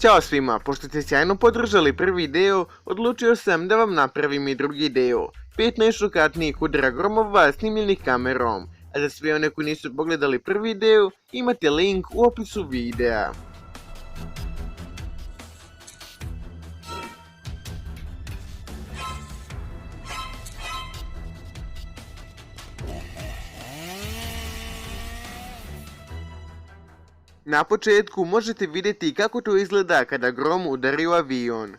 Ćao svima, pošto ste sjajno podržali prvi deo, odlučio sam da vam napravim i drugi deo. 5 najšokantnijih udara gromova snimljenih kamerom. A za sve one koji nisu pogledali prvi deo, imate link u opisu videa. Na početku možete vidjeti kako to izgleda kada grom udari u avion.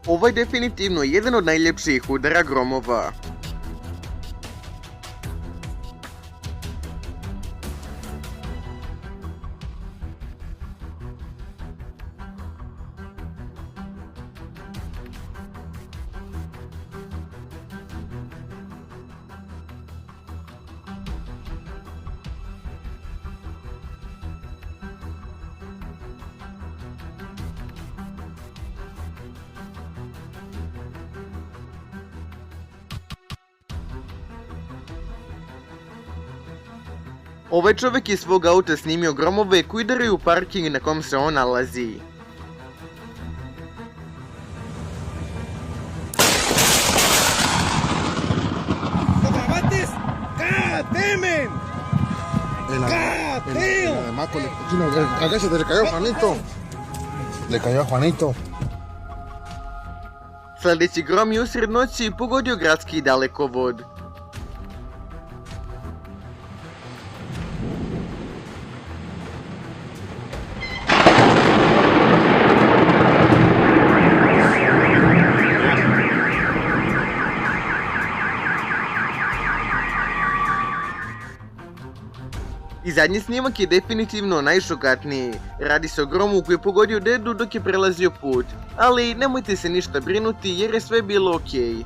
Ovo je definitivno jedan od najljepših udara gromova. Ovaj čovjek iz svog auta snimio gromove koji udaraju u parking na kom se on nalazi. Sljedeći grom je usred noći pogodio gradski dalekovod. I zadnji snimak je definitivno najšokantniji. Radi se o gromu koji je pogodio dedu dok je prelazio put. Ali nemojte se ništa brinuti jer je sve bilo okej.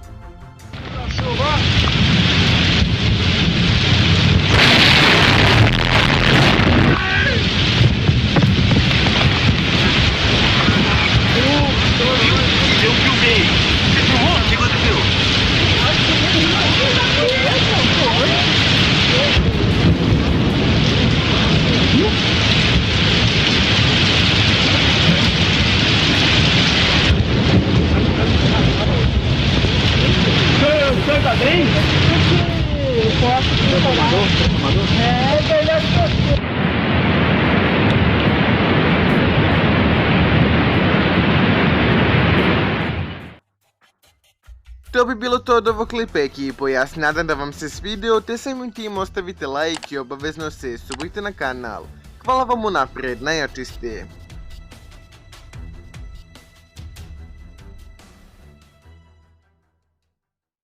To bi bilo to od ovog klipa ekipo, ja se nadam da vam se svidio, te samim tim ostavite like i obavezno se subscribe na kanal. Hvala vam unaprijed, najjači ste.